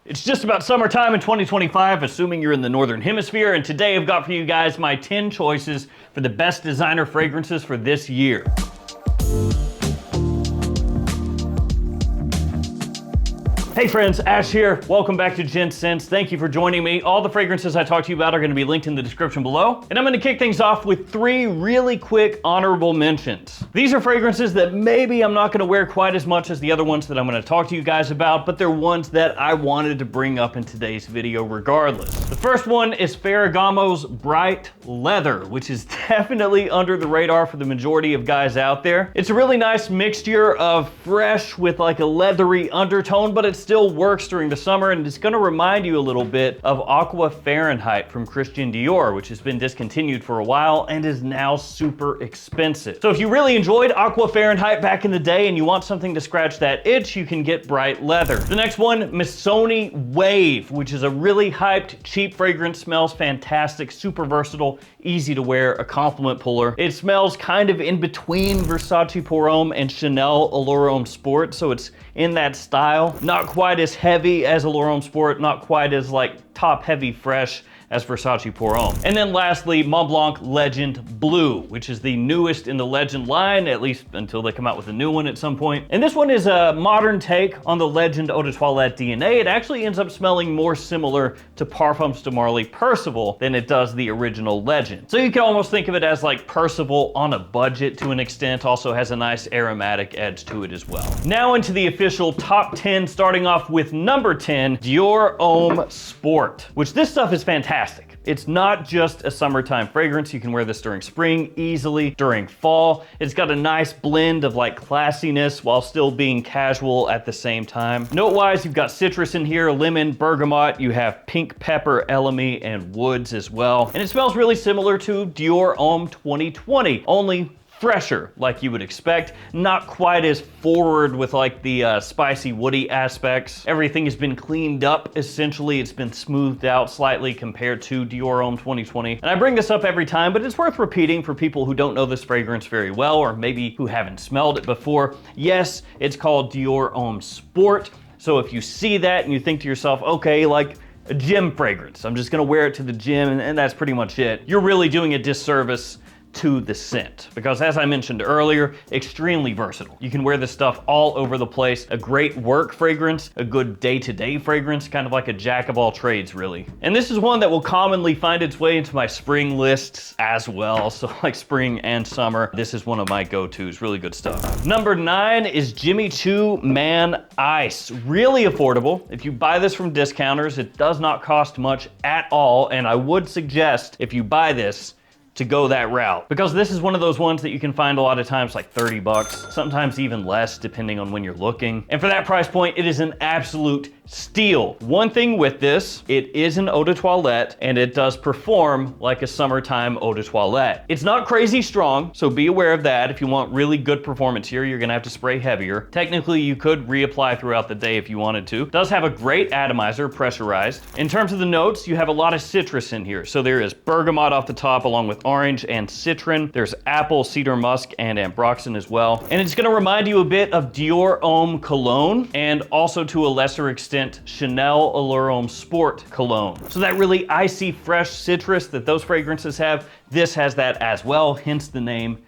It's just about summertime in 2025, assuming you're in the Northern Hemisphere, and today I've got for you guys my 10 choices for the best designer fragrances for this year. Hey friends, Ash here. Welcome back to Gents. Thank you for joining me. All the fragrances I talked to you about are going to be linked in the description below. And I'm going to kick things off with 3 really quick honorable mentions. These are fragrances that maybe I'm not going to wear quite as much as the other ones that I'm going to talk to you guys about, but they're ones that I wanted to bring up in today's video regardless. The first one is Ferragamo's Bright Leather, which is definitely under the radar for the majority of guys out there. It's a really nice mixture of fresh with like a leathery undertone, but it's still works during the summer, and it's going to remind you a little bit of Aqua Fahrenheit from Christian Dior, which has been discontinued for a while and is now super expensive. So if you really enjoyed Aqua Fahrenheit back in the day and you want something to scratch that itch, you can get Bright Leather. The next one, Missoni Wave, which is a really hyped, cheap fragrance, smells fantastic, super versatile, easy to wear, a compliment puller. It smells kind of in between Versace Pour Homme and Chanel Allure Homme Sport, so it's in that style. Not quite as heavy as Allure Homme Sport, not quite as like top heavy fresh as Versace Pour Homme. And then lastly, Montblanc Legend Blue, which is the newest in the Legend line, at least until they come out with a new one at some point. And this one is a modern take on the Legend Eau de Toilette DNA. It actually ends up smelling more similar to Parfums de Marly Percival than it does the original Legend. So you can almost think of it as like Percival on a budget to an extent, also has a nice aromatic edge to it as well. Now into the official top 10, starting off with number 10, Dior Homme Sport, which this stuff is fantastic. It's not just a summertime fragrance. You can wear this during spring easily, during fall. It's got a nice blend of like classiness while still being casual at the same time. Note-wise, you've got citrus in here, lemon, bergamot. You have pink pepper, elemi, and woods as well. And it smells really similar to Dior Homme 2020, only fresher, like you would expect. Not quite as forward with like the spicy woody aspects. Everything has been cleaned up, essentially. It's been smoothed out slightly compared to Dior Homme 2020. And I bring this up every time, but it's worth repeating for people who don't know this fragrance very well, or maybe who haven't smelled it before. Yes, it's called Dior Homme Sport. So if you see that and you think to yourself, okay, like a gym fragrance, I'm just gonna wear it to the gym and that's pretty much it, you're really doing a disservice to the scent, because as I mentioned earlier, extremely versatile. You can wear this stuff all over the place. A great work fragrance, a good day-to-day fragrance, kind of like a jack of all trades, really. And this is one that will commonly find its way into my spring lists as well. So like spring and summer, this is one of my go-tos. Really good stuff. Number 9 is Jimmy Choo Man Ice. Really affordable. If you buy this from discounters, it does not cost much at all. And I would suggest if you buy this, to go that route, because this is one of those ones that you can find a lot of times like 30 bucks, sometimes even less depending on when you're looking. And for that price point, it is an absolute steal. One thing with this, it is an eau de toilette and it does perform like a summertime eau de toilette. It's not crazy strong, so be aware of that. If you want really good performance here, you're gonna have to spray heavier. Technically, you could reapply throughout the day if you wanted to. It does have a great atomizer, pressurized. In terms of the notes, you have a lot of citrus in here. So there is bergamot off the top along with orange and citron. There's apple, cedar musk, and ambroxan as well. And it's gonna remind you a bit of Dior Homme Cologne, and also to a lesser extent, Chanel Allure Homme Sport Cologne. So that really icy, fresh citrus that those fragrances have, this has that as well, hence the name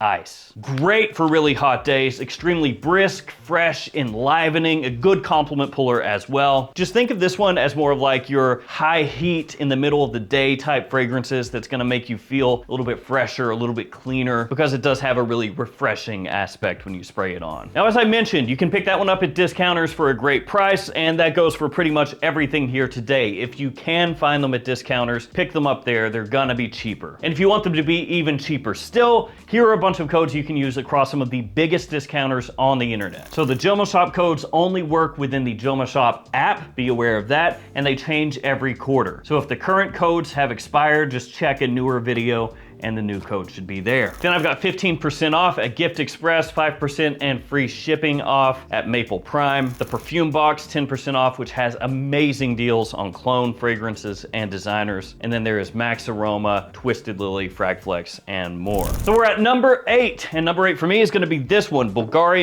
Ice. Great for really hot days, extremely brisk, fresh, enlivening, a good compliment puller as well. Just think of this one as more of like your high heat in the middle of the day type fragrances that's gonna make you feel a little bit fresher, a little bit cleaner, because it does have a really refreshing aspect when you spray it on. Now, as I mentioned, you can pick that one up at discounters for a great price, and that goes for pretty much everything here today. If you can find them at discounters, pick them up there, they're gonna be cheaper. And if you want them to be even cheaper still, here are a bunch of codes you can use across some of the biggest discounters on the internet. So the JOMASHOP codes only work within the JOMASHOP app, be aware of that, and they change every quarter. So if the current codes have expired, just check a newer video and the new code should be there. Then I've got 15% off at Gift Express, 5% and free shipping off at Maple Prime. The perfume box, 10% off, which has amazing deals on cologne, fragrances, and designers. And then there is Max Aroma, Twisted Lily, Fragflex, and more. So we're at number 8, and number 8 for me is gonna be this one, Bulgari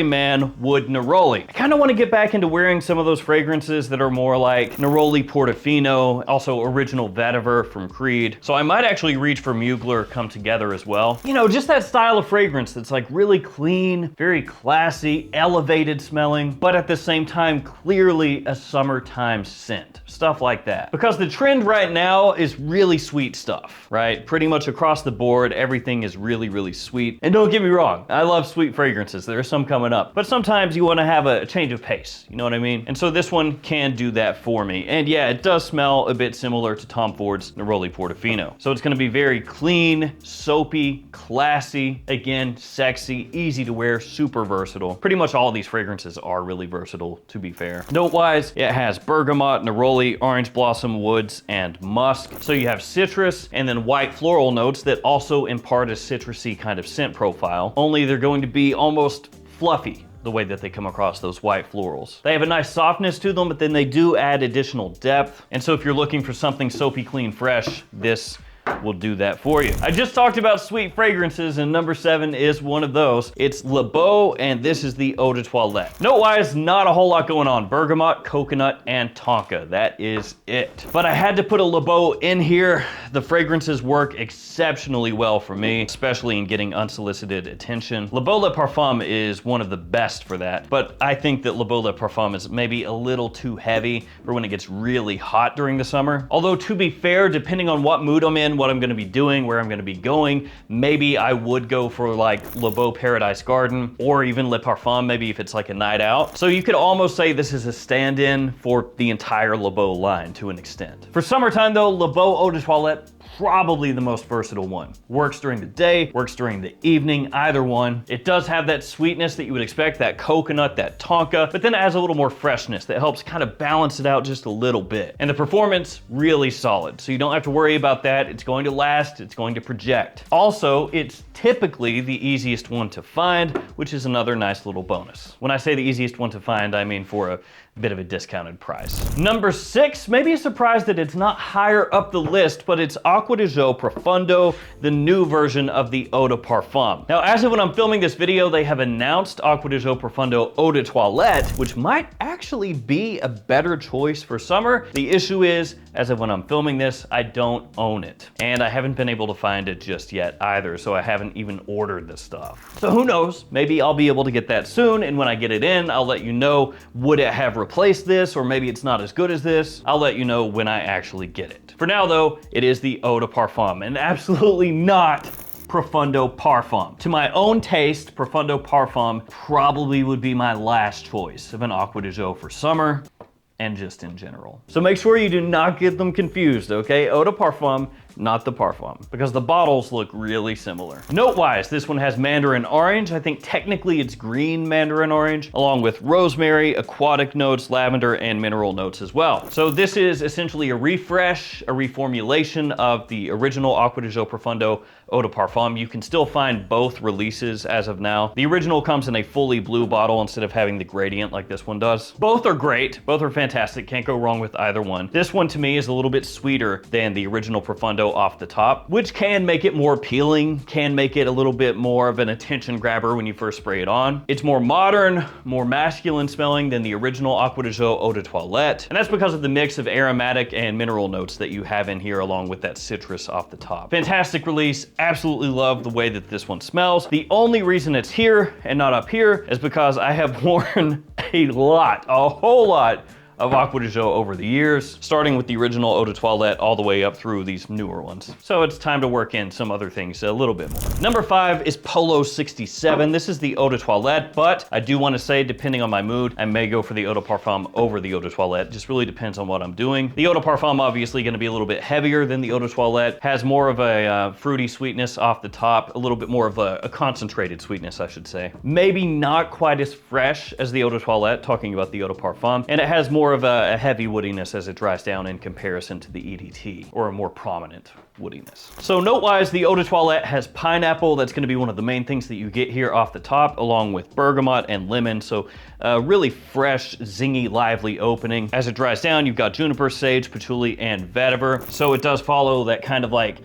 Wood Neroli. I kinda wanna get back into wearing some of those fragrances that are more like Neroli Portofino, also Original Vetiver from Creed. So I might actually reach for Mugler Come Together as well. You know, just that style of fragrance that's like really clean, very classy, elevated smelling, but at the same time, clearly a summertime scent. Stuff like that. Because the trend right now is really sweet stuff, right? Pretty much across the board, everything is really, really sweet. And don't get me wrong, I love sweet fragrances. There are some coming up, but sometimes you wanna have a change of pace, you know what I mean? And so this one can do that for me. And yeah, it does smell a bit similar to Tom Ford's Neroli Portofino. So it's gonna be very clean, soapy, classy, again, sexy, easy to wear, super versatile. Pretty much all of these fragrances are really versatile, to be fair. Note-wise, it has bergamot, neroli, orange blossom, woods, and musk. So you have citrus and then white floral notes that also impart a citrusy kind of scent profile, only they're going to be almost fluffy the way that they come across, those white florals. They have a nice softness to them, but then they do add additional depth. And so if you're looking for something soapy, clean, fresh, this will do that for you. I just talked about sweet fragrances, and number 7 is one of those. It's Le Beau, and this is the Eau de Toilette. Note-wise, not a whole lot going on. Bergamot, coconut, and tonka. That is it. But I had to put a Le Beau in here. The fragrances work exceptionally well for me, especially in getting unsolicited attention. Le Beau Le Parfum is one of the best for that, but I think that Le Beau Le Parfum is maybe a little too heavy for when it gets really hot during the summer. Although, to be fair, depending on what mood I'm in, what I'm gonna be doing, where I'm gonna be going, maybe I would go for like Le Beau Paradise Garden or even Le Parfum, maybe if it's like a night out. So you could almost say this is a stand-in for the entire Le Beau line to an extent. For summertime though, Le Beau Eau de Toilette, probably the most versatile one. Works during the day, works during the evening, either one. It does have that sweetness that you would expect, that coconut, that tonka, but then it has a little more freshness that helps kind of balance it out just a little bit. And the performance, really solid. So you don't have to worry about that. It's going to last, it's going to project. Also, it's typically the easiest one to find, which is another nice little bonus. When I say the easiest one to find, I mean for a bit of a discounted price. Number 6, maybe a surprise that it's not higher up the list, but it's Acqua di Gio Profondo, the new version of the Eau de Parfum. Now, as of when I'm filming this video, they have announced Acqua di Gio Profondo Eau de Toilette, which might actually be a better choice for summer. The issue is, as of when I'm filming this, I don't own it. And I haven't been able to find it just yet either, so I haven't even ordered this stuff. So who knows, maybe I'll be able to get that soon, and when I get it in, I'll let you know, would it have replace this, or maybe it's not as good as this. I'll let you know when I actually get it. For now though, it is the Eau de Parfum, and absolutely not Profondo Parfum. To my own taste, Profondo Parfum probably would be my last choice of an Acqua di Gio for summer, and just in general. So make sure you do not get them confused, okay? Eau de Parfum, not the Parfum, because the bottles look really similar. Note-wise, this one has mandarin orange. I think technically it's green mandarin orange, along with rosemary, aquatic notes, lavender, and mineral notes as well. So this is essentially a refresh, a reformulation of the original Acqua di Gio Profondo Eau de Parfum. You can still find both releases as of now. The original comes in a fully blue bottle instead of having the gradient like this one does. Both are great, both are fantastic, can't go wrong with either one. This one to me is a little bit sweeter than the original Profondo off the top, which can make it more appealing, can make it a little bit more of an attention grabber when you first spray it on. It's more modern, more masculine smelling than the original Acqua di Gio Eau de Toilette, and that's because of the mix of aromatic and mineral notes that you have in here along with that citrus off the top. Fantastic release, absolutely love the way that this one smells. The only reason it's here and not up here is because I have worn a whole lot of Acqua di Gio over the years, starting with the original Eau de Toilette all the way up through these newer ones. So it's time to work in some other things a little bit more. Number 5 is Polo 67. This is the Eau de Toilette, but I do want to say, depending on my mood, I may go for the Eau de Parfum over the Eau de Toilette. Just really depends on what I'm doing. The Eau de Parfum obviously going to be a little bit heavier than the Eau de Toilette, has more of a fruity sweetness off the top, a little bit more of a concentrated sweetness, I should say. Maybe not quite as fresh as the Eau de Toilette, talking about the Eau de Parfum, and it has more more of a heavy woodiness as it dries down in comparison to the EDT, or a more prominent woodiness. So note-wise, the Eau de Toilette has pineapple. That's gonna be one of the main things that you get here off the top, along with bergamot and lemon. So really fresh, zingy, lively opening. As it dries down, you've got juniper, sage, patchouli, and vetiver. So it does follow that kind of like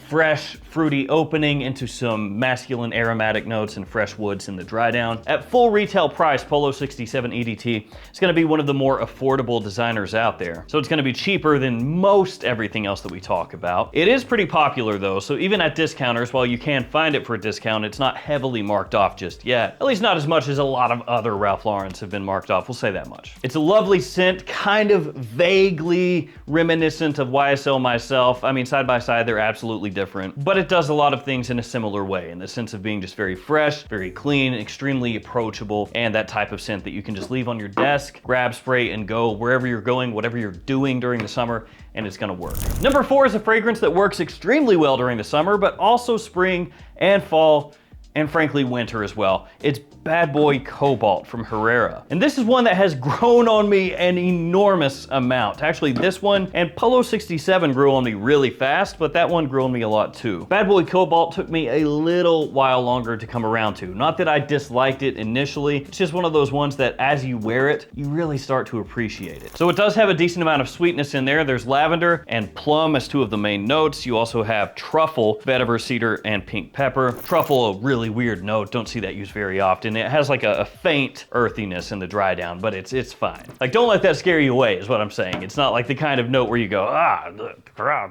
fresh, fruity opening into some masculine aromatic notes and fresh woods in the dry down. At full retail price, Polo 67 EDT is gonna be one of the more affordable designers out there. So it's gonna be cheaper than most everything else that we talk about. It is pretty popular though, so even at discounters, while you can find it for a discount, it's not heavily marked off just yet. At least not as much as a lot of other Ralph Laurens have been marked off, we'll say that much. It's a lovely scent, kind of vaguely reminiscent of YSL Myself. I mean, side by side, they're absolutely different, but it does a lot of things in a similar way, in the sense of being just very fresh, very clean, extremely approachable, and that type of scent that you can just leave on your desk, grab, spray, and go wherever you're going, whatever you're doing during the summer, and it's gonna work. Number 4 is a fragrance that works extremely well during the summer, but also spring and fall, and frankly winter as well. It's Bad Boy Cobalt from Herrera. And this is one that has grown on me an enormous amount. Actually, this one and Polo 67 grew on me really fast, but that one grew on me a lot too. Bad Boy Cobalt took me a little while longer to come around to. Not that I disliked it initially, it's just one of those ones that as you wear it, you really start to appreciate it. So it does have a decent amount of sweetness in there. There's lavender and plum as two of the main notes. You also have truffle, vetiver, cedar, and pink pepper. Truffle, a really weird note, don't see that used very often. It has like a faint earthiness in the dry down, but it's fine. Like, don't let that scare you away is what I'm saying. It's not like the kind of note where you go,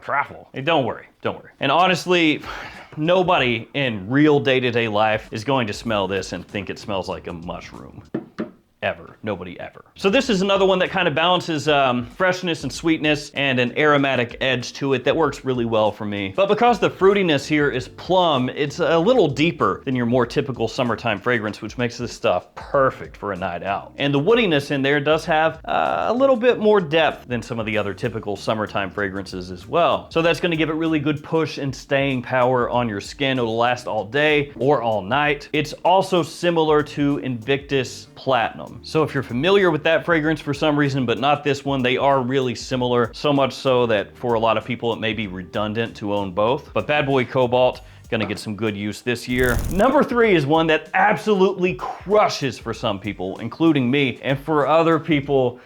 truffle. Hey, don't worry. And honestly, nobody in real day-to-day life is going to smell this and think it smells like a mushroom. Ever. Nobody ever. So this is another one that kind of balances freshness and sweetness and an aromatic edge to it that works really well for me. But because the fruitiness here is plum, it's a little deeper than your more typical summertime fragrance, which makes this stuff perfect for a night out. And the woodiness in there does have a little bit more depth than some of the other typical summertime fragrances as well. So that's going to give it really good push and staying power on your skin. It'll last all day or all night. It's also similar to Invictus Platinum. So if you're familiar with that fragrance for some reason, but not this one, they are really similar, so much so that for a lot of people it may be redundant to own both. But Bad Boy Cobalt, gonna get some good use this year. Number 3 is one that absolutely crushes for some people, including me, and for other people,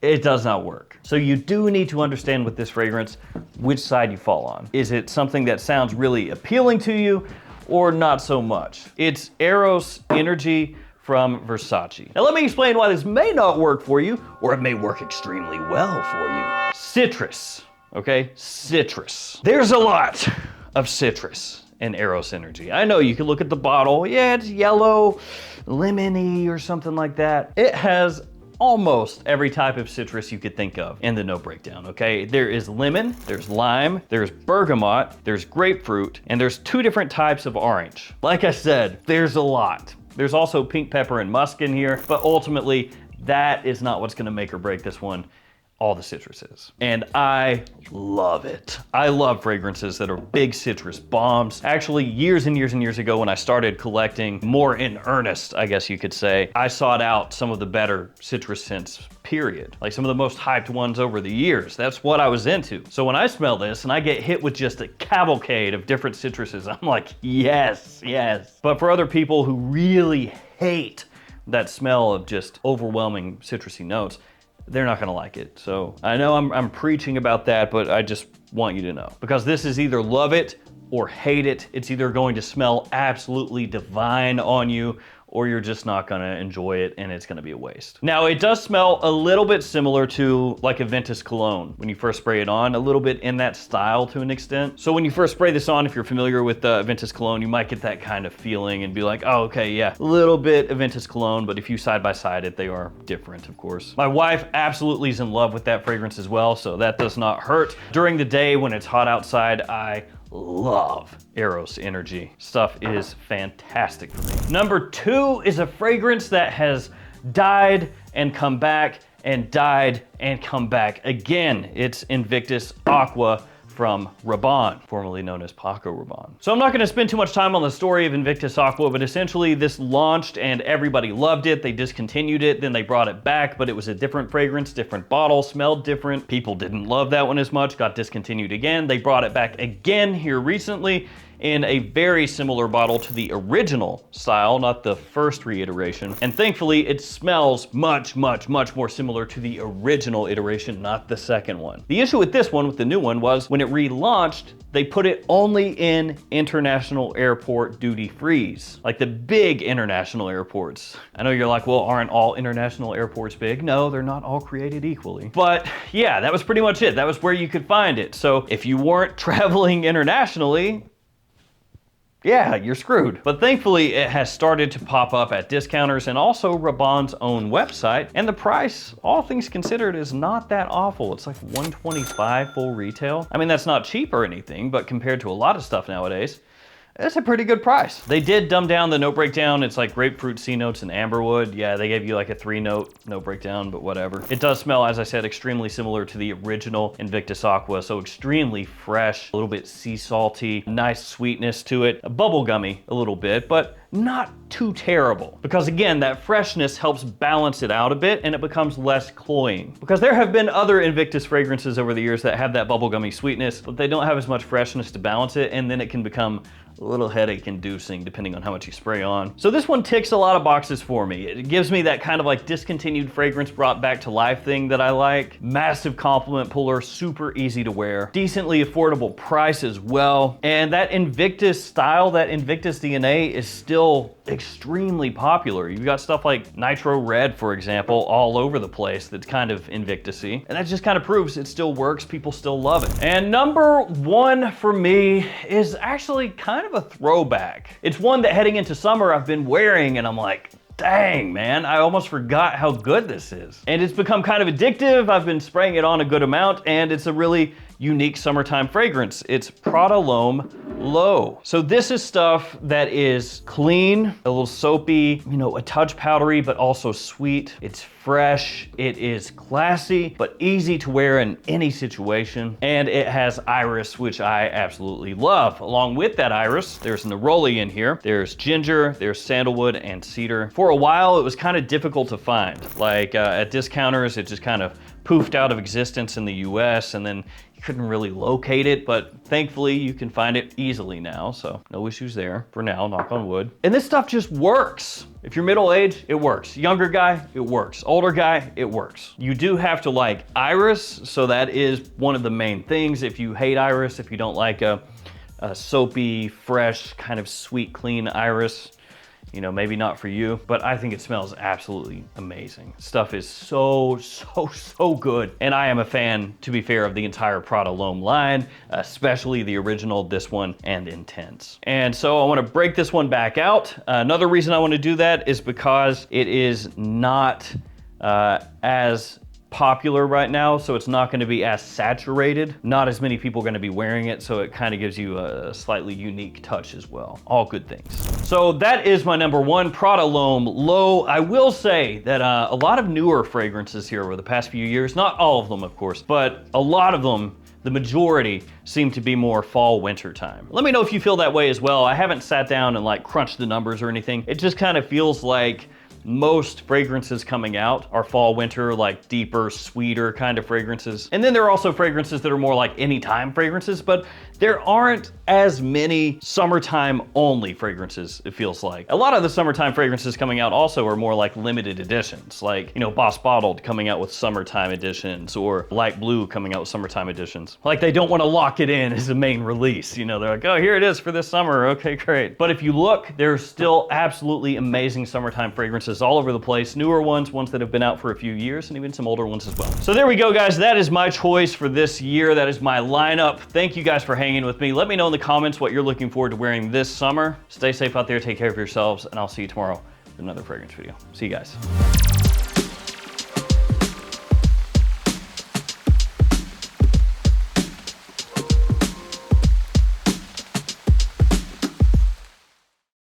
it does not work. So you do need to understand with this fragrance which side you fall on. Is it something that sounds really appealing to you or not so much? It's Aeros Energy from Versace. Now let me explain why this may not work for you, or it may work extremely well for you. Citrus, okay? Citrus. There's a lot of citrus in Aeros Energy. I know you can look at the bottle, yeah, it's yellow, lemony or something like that. It has almost every type of citrus you could think of in the note breakdown, okay? There is lemon, there's lime, there's bergamot, there's grapefruit, and there's 2 different types of orange. Like I said, there's a lot. There's also pink pepper and musk in here, but ultimately that is not what's gonna make or break this one. All the citruses. And I love it. I love fragrances that are big citrus bombs. Actually, years and years and years ago when I started collecting more in earnest, I guess you could say, I sought out some of the better citrus scents, period. Like some of the most hyped ones over the years. That's what I was into. So when I smell this and I get hit with just a cavalcade of different citruses, I'm like, yes, yes. But for other people who really hate that smell of just overwhelming citrusy notes, they're not gonna like it. So I know I'm preaching about that, but I just want you to know. Because this is either love it or hate it. It's either going to smell absolutely divine on you, or you're just not gonna enjoy it and it's gonna be a waste. Now it does smell a little bit similar to like a Invictus cologne when you first spray it on, a little bit in that style to an extent. So when you first spray this on, if you're familiar with Invictus cologne, you might get that kind of feeling and be like, oh, okay, yeah, a little bit Invictus cologne, but if you side by side it, they are different, of course. My wife absolutely is in love with that fragrance as well, so that does not hurt. During the day when it's hot outside, I love Aeros Energy. Stuff is fantastic for me. Number 2 is a fragrance that has died and come back and died and come back again. It's Invictus Aqua from Rabanne, formerly known as Paco Rabanne. So I'm not gonna spend too much time on the story of Invictus Aqua, but essentially this launched and everybody loved it. They discontinued it, then they brought it back, but it was a different fragrance, different bottle, smelled different. People didn't love that one as much, got discontinued again. They brought it back again here recently in a very similar bottle to the original style, not the first reiteration. And thankfully, it smells much, much, much more similar to the original iteration, not the second one. The issue with this one, with the new one, was when it relaunched, they put it only in international airport duty-frees, like the big international airports. I know you're like, well, aren't all international airports big? No, they're not all created equally. But yeah, that was pretty much it. That was where you could find it. So if you weren't traveling internationally, yeah, you're screwed. But thankfully, it has started to pop up at discounters and also Rabanne's own website. And the price, all things considered, is not that awful. It's like $125 full retail. I mean, that's not cheap or anything, but compared to a lot of stuff nowadays, it's a pretty good price. They did dumb down the note breakdown. It's like grapefruit, C notes, and amberwood. Yeah, they gave you like a 3-note note breakdown, but whatever. It does smell, as I said, extremely similar to the original Invictus Aqua, so extremely fresh, a little bit sea salty, nice sweetness to it, bubblegummy a little bit, but not too terrible. Because again, that freshness helps balance it out a bit and it becomes less cloying. Because there have been other Invictus fragrances over the years that have that bubblegummy sweetness, but they don't have as much freshness to balance it, and then it can become a little headache inducing depending on how much you spray on. So this one ticks a lot of boxes for me. It gives me that kind of like discontinued fragrance brought back to life thing that I like. Massive compliment puller, super easy to wear. Decently affordable price as well. And that Invictus style, that Invictus DNA is still extremely popular. You've got stuff like Nitro Red, for example, all over the place that's kind of Invictus-y. And that just kind of proves it still works, people still love it. And number one for me is actually kind of a throwback. It's one that heading into summer I've been wearing and I'm like, dang, man, I almost forgot how good this is. And it's become kind of addictive. I've been spraying it on a good amount and it's a really unique summertime fragrance. It's Praalom Low. So this is stuff that is clean, a little soapy, you know, a touch powdery, but also sweet. It's fresh, it is classy, but easy to wear in any situation. And it has iris, which I absolutely love. Along with that iris, there's neroli in here. There's ginger, there's sandalwood, and cedar. For a while, it was kind of difficult to find. Like at discounters, it just kind of poofed out of existence in the US, and then you couldn't really locate it, but thankfully you can find it easily now, so no issues there for now, knock on wood. And this stuff just works. If you're middle-aged, it works. Younger guy, it works. Older guy, it works. You do have to like iris, so that is one of the main things. If you hate iris, if you don't like a soapy, fresh, kind of sweet, clean iris, you know, maybe not for you, but I think it smells absolutely amazing. Stuff is so good. And I am a fan, to be fair, of the entire Praalom line, especially the original, this one, and Intense. And so I want to break this one back out. Another reason I want to do that is because it is not as popular right now, so it's not going to be as saturated. Not as many people are going to be wearing it, so it kind of gives you a slightly unique touch as well. All good things. So that is my number one, Praalom Low. I will say that a lot of newer fragrances here over the past few years, not all of them of course, but a lot of them, the majority, seem to be more fall winter time. Let me know if you feel that way as well. I haven't sat down and like crunched the numbers or anything. It just kind of feels like most fragrances coming out are fall winter, like deeper, sweeter kind of fragrances. And then there are also fragrances that are more like anytime fragrances, but there aren't as many summertime only fragrances, it feels like. A lot of the summertime fragrances coming out also are more like limited editions, like, you know, Boss Bottled coming out with summertime editions, or Light Blue coming out with summertime editions. Like they don't want to lock it in as a main release, you know, they're like, oh, here it is for this summer, okay, great. But if you look, there's still absolutely amazing summertime fragrances all over the place, newer ones, ones that have been out for a few years, and even some older ones as well. So there we go, guys. That is my choice for this year. That is my lineup. Thank you guys for hanging with me. Let me know in the comments what you're looking forward to wearing this summer. Stay safe out there, take care of yourselves, and I'll see you tomorrow with another fragrance video. See you guys.